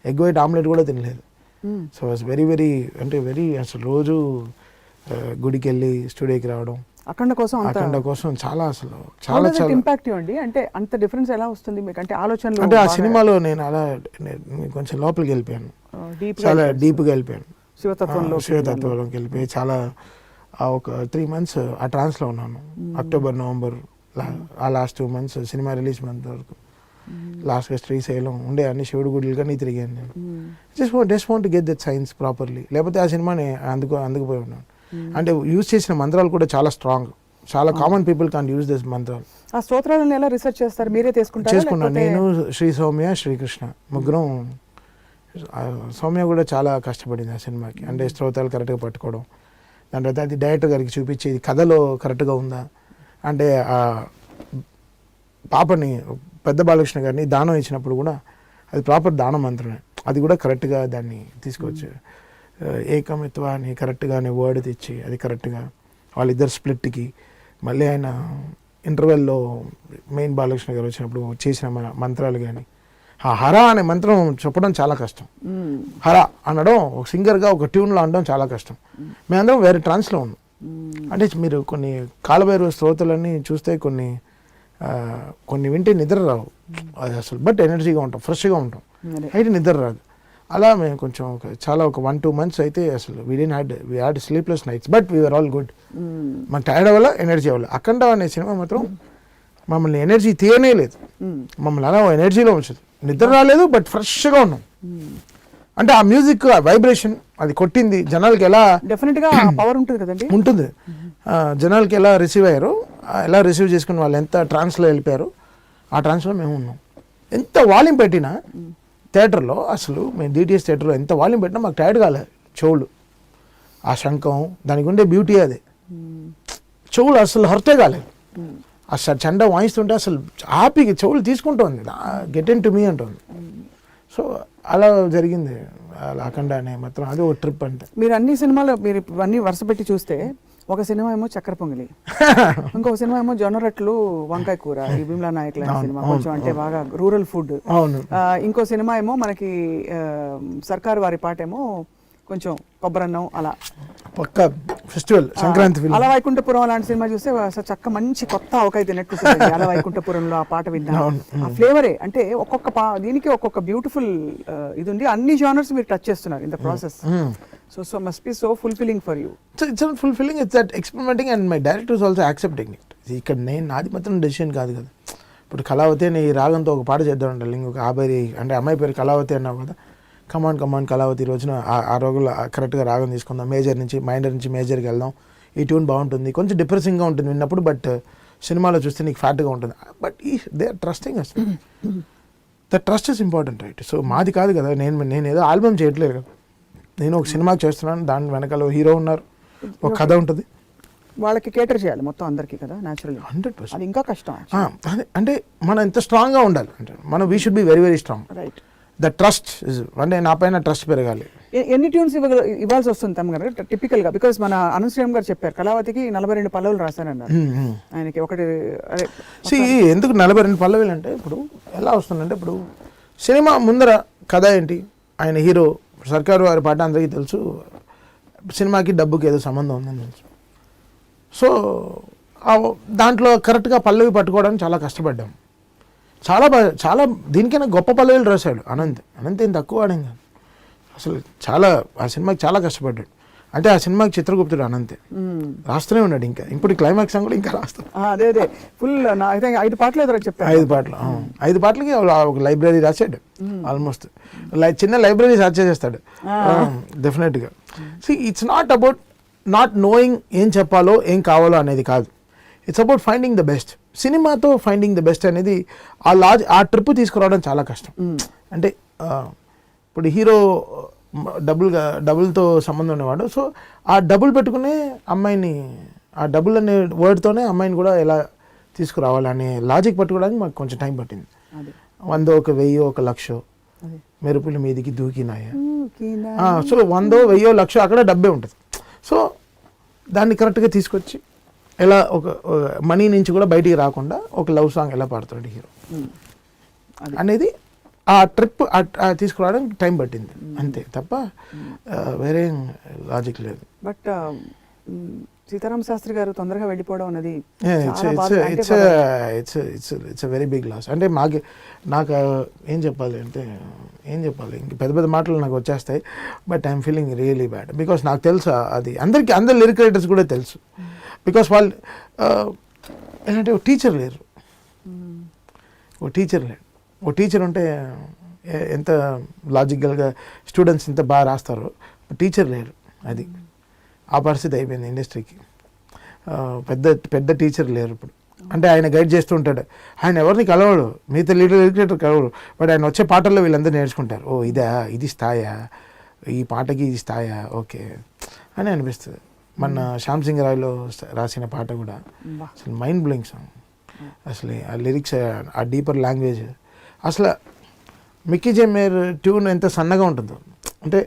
Egg white omelette కూడా తినలేదు. So was very very అంటే వెరీ అసలు రోజు గుడికి వెళ్ళి స్టూడియోకి రావడం అఖండ కోసం చాలా అసలు చాలా చాలా ఇంపాక్టివ్ అండి. అంటే అంత డిఫరెన్స్ ఎలా వస్తుంది మీకు? అంటే ఆలోచనలు అంటే ఆ సినిమాలో నేను అలా కొంచెం లోపలికి వెళ్ళిపోయాను, చాలా డీప్గా వెళ్ళిపోయాను, శివతత్వంలోకి వెళ్ళిపోయి చాలా ఒక 3 months ఆ ట్రాన్స్లో ఉన్నాను. అక్టోబర్ నవంబర్ ఆ last 2 months cinema release month వరకు లాస్ట్గా శ్రీశైలం ఉండే అన్ని శివుడు గుడులు కానీ తిరిగాను నేను. Just want get that science properly, లేకపోతే ఆ సినిమాని అందుకుపోయి ఉన్నాను. అంటే యూజ్ చేసిన మంత్రాలు కూడా చాలా స్ట్రాంగ్, చాలా common people can use this మంత్రాలు. ఆ స్తోత్రాలను ఎలా రీసెర్చ్ చేస్తారు? మీరే చేసుకున్నాను నేను, శ్రీ సౌమ్య, శ్రీకృష్ణ ముగ్గురం. సౌమ్య కూడా చాలా కష్టపడింది ఆ సినిమాకి, అంటే స్తోత్రాలు కరెక్ట్గా పట్టుకోవడం, దాని తర్వాత అది డైరెక్టర్ గారికి చూపించి ఇది కథలో కరెక్ట్గా ఉందా, అంటే ఆ పాపని పెద్ద బాలకృష్ణ గారిని దానం ఇచ్చినప్పుడు కూడా అది ప్రాపర్ దాన మంత్రమే, అది కూడా కరెక్ట్గా దాన్ని తీసుకొచ్చి ఏకమిత్వ అని కరెక్ట్గా అనే వర్డ్ తెచ్చి అది కరెక్ట్గా వాళ్ళిద్దరు స్ప్లిట్కి మళ్ళీ ఆయన ఇంటర్వెల్లో మెయిన్ బాలకృష్ణ గారు వచ్చినప్పుడు చేసిన మంత్రాలు కానీ ఆ హర అనే మంత్రం చెప్పడం చాలా కష్టం. హర అనడం ఒక సింగర్గా ఒక ట్యూన్లో అనడం చాలా కష్టం. మేమందరం వేరే ట్రాన్స్లో ఉన్నాం. అంటే మీరు కొన్ని కాలభైరవ స్తోత్రాలన్నీ చూస్తే కొన్ని వింటే నిద్ర రావు అది అసలు, బట్ ఎనర్జీగా ఉంటాం, ఫ్రెష్గా ఉంటాం, అయితే నిద్ర రాదు. అలా మేము కొంచెం చాలా ఒక 1-2 months అయితే అసలు we had sleepless nights, but we're all good. మన టైర్డ్ వల్ల ఎనర్జీ అవ్వాలి. అఖండ అనే సినిమా మాత్రం మమ్మల్ని ఎనర్జీ తీయనే లేదు, మమ్మల్ని అలా ఎనర్జీలో ఉంచదు, నిద్ర రాలేదు, బట్ ఫ్రెష్గా ఉన్నాం. అంటే ఆ మ్యూజిక్ వైబ్రేషన్ అది కొట్టింది జనాలకి, ఎలా డెఫినెట్గా పవర్ ఉంటుంది కదండి, ఉంటుంది. జనాలకి ఎలా రిసీవ్ అయ్యారో, ఎలా రిసీవ్ చేసుకుని వాళ్ళు ఎంత ట్రాన్స్లో వెళ్ళిపోయారో ఆ ట్రాన్స్లో మేము ఉన్నాం. ఎంత వాల్యూమ్ పెట్టినా థియేటర్లో, అసలు మేము డిటిఎస్ థియేటర్లో ఎంత వాల్యూమ్ పెట్టినా మాకు టైర్డ్ కాలేదు. చెవులు ఆ శంఖం దానికి ఉండే బ్యూటీ అదే, చెవులు అసలు హర్టే కాలేదు. అసలు చండ వాయిస్తుంటే అసలు హ్యాపీగా చెవులు తీసుకుంటుంది, గెట్ ఇన్ టు మీ అంటుంది. సో అలా జరిగింది అఖండ అనే మాత్రం, అది ఒక ట్రిప్. అంటే మీరు అన్ని సినిమాలు మీరు అన్ని వరుస పెట్టి చూస్తే, ఒక సినిమా ఏమో చక్కెర పొంగలి, ఇంకొక సినిమా ఏమో జొన్నరట్లు వంకాయ కూర, ఈ భీమ్లా నాయక్ లాంటి సినిమా కొంచెం అంటే బాగా రూరల్ ఫుడ్. ఇంకో సినిమా ఏమో మనకి సర్కారు వారి పాట ఏమో కొంచెం కొబ్బరన్నం, అలా పక్క ఫెస్టివల్ సంక్రాంతి. అలా వైకుంఠపురం అలాంటి సినిమా చూస్తే చక్క మంచి కొత్త ఆవకాయ తిన్నట్టు అలా వైకుంఠపురంలో ఆ పాట విన్నా, ఆ ఫ్లేవరే. అంటే ఒక్కొక్క దీనికి ఒక్కొక్క బ్యూటిఫుల్ ఇది ఉంది. అన్ని జానర్స్ మీరు టచ్ చేస్తున్నారు in the process. So must be so fulfilling for you. So it's not fulfilling, it's that experimenting, and my director is also accepting it. ఇక్కడ నాది మాత్రం డెసిషన్ కాదు కదా. ఇప్పుడు కళావతి అని రాగంతో ఒక పాట చేద్దాం ఉండాలి, ఇంకొక అంటే అమ్మాయి పేరు కళావతి అన్నావు కదా, కమాన్ కళావతి రోజున ఆ రోజుల్లో కరెక్ట్గా రాగం తీసుకుందాం, మైనర్ నుంచి మేజర్కి వెళ్దాం, ఈ ట్యూన్ బాగుంటుంది, కొంచెం డిప్రెసింగ్గా ఉంటుంది విన్నప్పుడు, బట్ సినిమాలో చూస్తే నీకు ఫ్యాట్గా ఉంటుంది. But they are trusting us, the trust is important, right? So మాది కాదు కదా, నేను ఏదో ఆల్బమ్ చేయట్లేదు కదా, నేను ఒక సినిమాకి చేస్తున్నాను, దాని వెనకాల హీరో ఉన్నారు, ఒక కథ ఉంటుంది, వాళ్ళకి కేటర్ చేయాలి మొత్తం అందరికీ కదా, న్యాచురల్లీ 100%. అది ఇంకా కష్టం. అంటే మనం ఎంత స్ట్రాంగ్గా ఉండాలి అంటే మనం we should be very very strong, right? The trust అంటే నా పైన ట్రస్ట్ పెరగాలి. ఎన్ని ట్యూన్స్ ఇవ్వాల్సి వస్తుంది తమ గారు టిపికల్గా? బికాస్ మన అనుశ్రీరామ్ గారు చెప్పారు కళావతికి 42 పల్లవులు రాశానన్నారు ఆయనకి. ఒకటి ఎందుకు 42 పల్లవులు అంటే, ఇప్పుడు ఎలా వస్తుందంటే, ఇప్పుడు సినిమా ముందర కథ ఏంటి, ఆయన హీరో, సర్కారు వారి పాట అందరికీ తెలుసు, సినిమాకి డబ్బుకి ఏదో సంబంధం ఉందని తెలుసు. సో దాంట్లో కరెక్ట్గా పల్లవి పట్టుకోవడానికి చాలా కష్టపడ్డాం, చాలా దీనికైనా గొప్ప పల్లవిలు రాశాడు అనంత్ ఏం తక్కువ ఆడం కాదు అసలు, చాలా ఆ సినిమాకి చాలా కష్టపడ్డాడు. అంటే ఆ సినిమాకి చిత్రగుప్తుడు అనంతే రాస్తూనే ఉన్నాడు, ఇప్పుడు క్లైమాక్స్ కూడా ఇంకా రాస్తాడు. అదే ఫుల్ 5 పాటలు ఎదురు చెప్పారు, 5 పాటలు, 5 పాటలకి ఒక లైబ్రరీ రాశాడు, ఆల్మోస్ట్ చిన్న లైబ్రరీ చేస్తాడు డెఫినెట్గా. So it's not about not knowing ఏం చెప్పాలో ఏం కావాలో అనేది కాదు, it's about finding the best. సినిమాతో ఫైండింగ్ ద బెస్ట్ అనేది ఆ ట్రిప్ తీసుకురావడం చాలా కష్టం. అంటే ఇప్పుడు హీరో డబుల్తో సంబంధం ఉన్నవాడు, సో ఆ డబుల్ పెట్టుకునే అమ్మాయిని, ఆ డబుల్ అనే వర్డ్తోనే అమ్మాయిని కూడా ఎలా తీసుకురావాలనే లాజిక్ పట్టుకోవడానికి మాకు కొంచెం టైం పట్టింది. 100, 1000, 1,00,000 మెరుపుల మీదికి దూకినాయా, సో 100, 1000, 1,00,000 అక్కడ డబ్బే ఉంటుంది. సో దాన్ని కరెక్ట్గా తీసుకొచ్చి ఎలా ఒక మనీ నుంచి కూడా బయటికి రాకుండా ఒక లవ్ సాంగ్ ఎలా పాడుతాడు హీరో అనేది ఆ ట్రిప్ తీసుకురావడానికి టైం పట్టింది అంతే తప్ప వేరే లాజిక్ లేదు. బట్ సీతారామ శాస్త్రి గారు తొందరగా వెళ్ళిపోవడం అనేది ఇట్స్ వెరీ బిగ్ లాస్. అంటే నాకు ఏం చెప్పాలి ఇంక పెద్ద పెద్ద మాటలు నాకు వచ్చేస్తాయి. But I'm feeling really bad because నాకు తెలుసు అది అందరు లిరిక్ రైటర్స్ కూడా తెలుసు. బికాస్ వాళ్ళు ఏంటంటే ఓ టీచర్ లేరు. ఓ టీచర్ ఉంటే ఎంత లాజికల్గా స్టూడెంట్స్ ఇంత బాగా రాస్తారో, టీచర్ లేరు. అది ఆ పరిస్థితి అయిపోయింది ఇండస్ట్రీకి. పెద్ద టీచర్ లేరు ఇప్పుడు. అంటే ఆయన గైడ్ చేస్తూ ఉంటాడు, ఆయన ఎవరిని కలవడు, మిగతా లిటరేటర్ కలవడు. బట్ ఆయన వచ్చే పాటల్లో వీళ్ళందరూ నేర్చుకుంటారు, ఓ ఇది స్థాయా, ఈ పాటకి ఇది స్థాయా, ఓకే అని అనిపిస్తుంది. మన శ్యామ్ సింగ్ రాయ్లో రాసిన పాట కూడా అసలు మైండ్ బ్లోయింగ్ సాంగ్. అసలు ఆ లిరిక్స్, ఆ డీపర్ లాంగ్వేజ్, అసలు మిక్కీ జే మేయర్ ట్యూన్ ఎంత సన్నగా ఉంటుందో, అంటే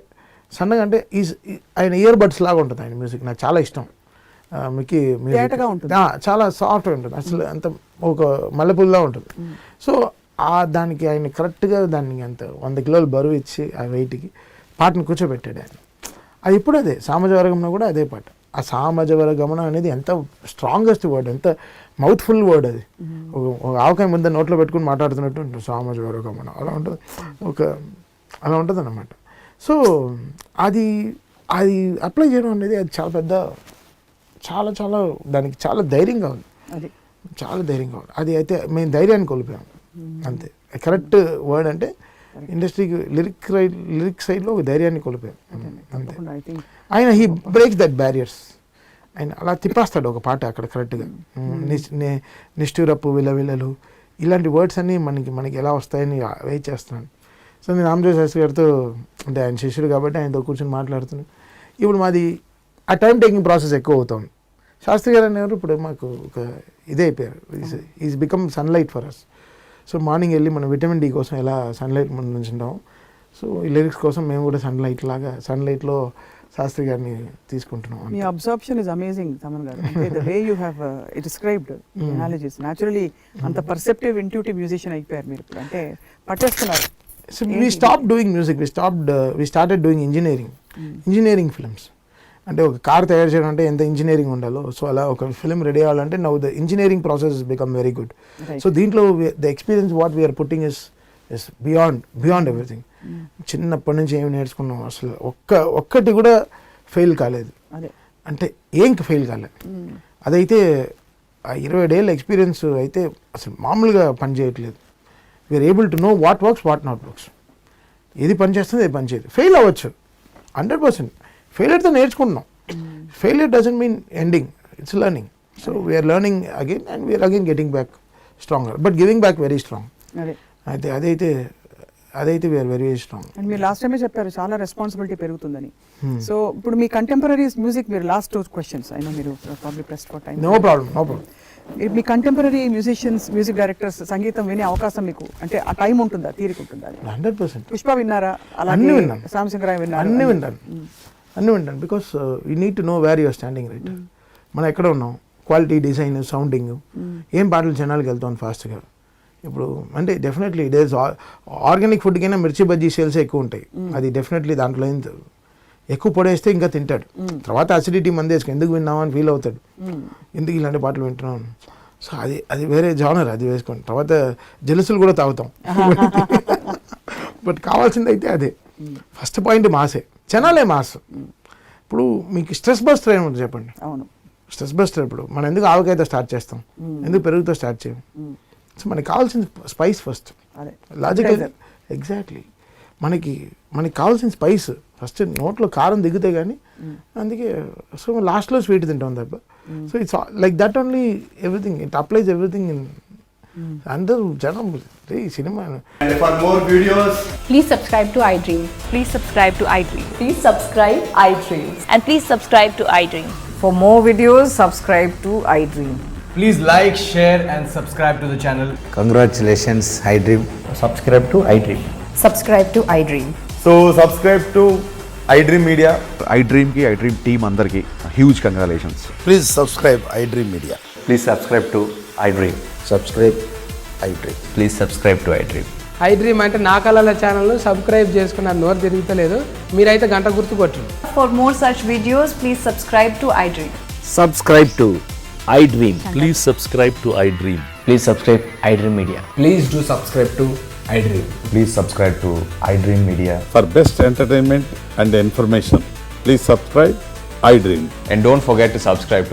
సన్నగా అంటే ఆయన ఇయర్ బడ్స్ లాగా ఉంటుంది ఆయన మ్యూజిక్. నాకు చాలా ఇష్టం మిక్కీ మ్యూజిక్. చాలా సాఫ్ట్గా ఉంటుంది, అసలు అంత ఒక మల్లెపూల్లా ఉంటుంది. సో దానికి ఆయన కరెక్ట్గా దాన్ని అంత 100 కిలోలు బరువు ఇచ్చి ఆ వెయిట్కి పాటను కూర్చోబెట్టాడు ఆయన. అది ఇప్పుడు అదే సామజవరగమనం కూడా అదే పాట. ఆ సామజవరగమనం అనేది ఎంత స్ట్రాంగెస్ట్ వర్డ్, ఎంత మౌత్ఫుల్ వర్డ్ అది. ఒక ఆవకాయ ముందు నోట్లో పెట్టుకుని మాట్లాడుతున్నట్టు ఉంటుంది సామజవరగమనం. అలా ఉంటుంది అన్నమాట. సో అది అప్లై చేయడం అనేది అది చాలా పెద్ద, చాలా దానికి చాలా ధైర్యంగా ఉంది, అది అయితే మేము ధైర్యాన్ని కోల్పోయాం అంతే. కరెక్ట్ వర్డ్ అంటే ఇండస్ట్రీకి లిరిక్ సైడ్లో ఒక ధైర్యాన్ని కోల్పోయాం అంతే. ఆయన హీ బ్రేక్స్ దట్ బ్యారియర్స్. ఆయన అలా తిప్పేస్తాడు ఒక పాట అక్కడ కరెక్ట్గా. నిష్ఠూరపు విలవిలలు ఇలాంటి వర్డ్స్ అన్నీ మనకి ఎలా వస్తాయని వెయిట్ చేస్తున్నాను. సో నేను రామజోగ శాస్త్రి గారితో, అంటే ఆయన శిష్యుడు కాబట్టి ఆయనతో కూర్చొని మాట్లాడుతున్నాను. ఇప్పుడు మాది ఆ టైం టేకింగ్ ప్రాసెస్ ఎక్కువ అవుతుంది. శాస్త్రి గారు అనేవారు ఇప్పుడు మాకు ఒక ఇదే అయిపోయారు, is become sunlight for us. So morning వెళ్ళి మనం విటమిన్ డి కోసం ఎలా సన్లైట్ ముందు నుంచి ఉంటాం, సో ఈ లిరిక్స్ కోసం మేము కూడా సన్లైట్లో శాస్త్రి గారిని తీసుకుంటున్నాం. మీ అబ్జర్ప్షన్ ఇస్ అమేజింగ్ తమన్ గారు. The way you have described analysis, naturally అంత పర్సెప్టివ్ ఇంట్యూటివ్ మ్యూజిషియన్ అయిపోయారు మీరు ఇప్పుడు, అంటే పట్టేస్తున్నారు. So we stopped doing music, we started doing engineering films. అంటే ఒక కార్ తయారు చేయడం అంటే ఎంత ఇంజనీరింగ్ ఉండాలో, సో అలా ఒక ఫిల్మ్ రెడీ అవ్వాలంటే now the engineering process become very good. So దీంట్లో the experience what we are putting is beyond everything. చిన్నప్పటి నుంచి ఏమి నేర్చుకున్నాం, అసలు ఒక్కటి కూడా ఫెయిల్ కాలేదు, అంటే ఏం ఫెయిల్ కాలేదు. అదైతే ఆ 27 ఏళ్ళ ఎక్స్పీరియన్స్ అయితే అసలు మామూలుగా పని చేయట్లేదు. We're able to know what works, what not works. ఏది పని చేస్తుంది, ఏది పని చేయదు. ఫెయిల్ అవ్వచ్చు 100%. ఫెయిల్యూర్తో నేర్చుకుంటున్నాం. Failure doesn't mean ending, it's learning. So we're learning again and we're again getting back stronger, but giving back very strong. అదైతే వీఆర్ వెరీ స్ట్రాంగ్. అండ్ మీరు లాస్ట్ టైమే చెప్పారు చాలా రెస్పాన్సిబిలిటీ పెరుగుతుందని. సో ఇప్పుడు మీ కంటెంపరీ మ్యూజిక్, మీరు లాస్ట్ 2 questions, అయినా మీరు probably press for time. No problem. మీ కంటెంపరీ మ్యూజిషియన్స్, మ్యూజిక్ డైరెక్టర్స్ సంగీతం వినే అవకాశం మీకు, అంటే ఆ టైం ఉంటుందా, తీరిక ఉంటుందా? 100%. పుష్ప విన్నారా? అలాగే శ్యామ్ సింగ్ రాయ్ విన్నారా? అన్నీ వింటాను. Because you need to know where you're standing right. మనం ఎక్కడ ఉన్నాం, క్వాలిటీ, డిజైన్, సౌండింగ్, ఏం పాటలు జనాలకు వెళ్తాం ఫాస్ట్గా. ఇప్పుడు అంటే definitely it is organic food కైనా మిర్చి బజ్జీ సేల్స్ ఎక్కువ ఉంటాయి. అది డెఫినెట్లీ దాంట్లో ఎక్కువ పొడేస్తే ఇంకా తింటాడు. తర్వాత అసిడిటీ మందేసుకు ఎందుకు విన్నామా అని ఫీల్ అవుతాడు, ఎందుకు ఇలాంటి పాటలు వింటున్నాం. సో అది వేరే జానర్, అది వేసుకోండి. తర్వాత జలుసులు కూడా తాగుతాం. బట్ కావాల్సింది అయితే అదే. ఫస్ట్ పాయింట్ మాసే, జనాలే మాస్. ఇప్పుడు మీకు స్ట్రెస్ బస్టర్ ఏముంది చెప్పండి. అవును, స్ట్రెస్ బస్టర్. ఇప్పుడు మనం ఎందుకు ఆవకాయతో స్టార్ట్ చేస్తాం, ఎందుకు పెరుగుతో స్టార్ట్ చేయం? సో మనకి కావాల్సిన స్పైస్ ఫస్ట్, లాజికల్. ఎగ్జాక్ట్లీ, మనకి కావాల్సిన స్పైస్ ఫస్ట్. నోట్లో కారం దిగితే కానీ, అందుకే సో లాస్ట్లో స్వీట్ తింటాం తప్ప. So it's like that only, everything it applies everything in. అందరూ జనం ఈ cinema. For more videos, please subscribe to iDream. Please subscribe to iDream. Please subscribe iDream. And please subscribe to iDream. For more videos, subscribe to iDream. please like, share and subscribe to the channel. Congratulations, iDream. Subscribe to iDream. Subscribe to iDream. So subscribe to iDream Media. iDream ki iDream team andarki huge congratulations. Please subscribe iDream Media. Please subscribe to iDream. Subscribe iDream. Please subscribe to iDream. I dream అంటే నా కళల channel subscribe చేసుకున్న నోరు తిరుగుతలేదు, మీరైతే గంట గుర్తు కొట్టండి. For more such videos, please subscribe to iDream. Subscribe to iDream. Please subscribe to iDream. Please subscribe iDream Media. Please do subscribe to iDream. Please subscribe to iDream Media. For best entertainment and information, please subscribe iDream. And don't forget to subscribe to